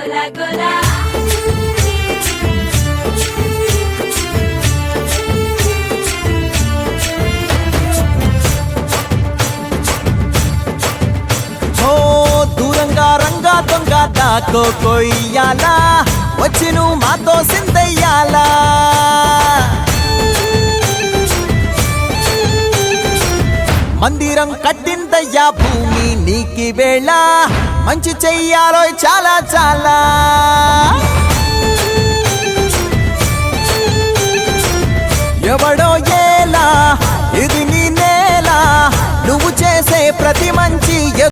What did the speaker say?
గోలా గోలా దూరంగా రంగా దొంగ దాకో కొయ్యాలా వచ్చి నువ్వు మాతో సిందయ్యాలా మందిరం కట్టిందయ్యా భూమి నీకి వేళ మంచి చెయ్యాలో చాలా చాలా ఎవడో ఏలా ఇది నీ నేల నువ్వు చేసే ప్రతి మంచి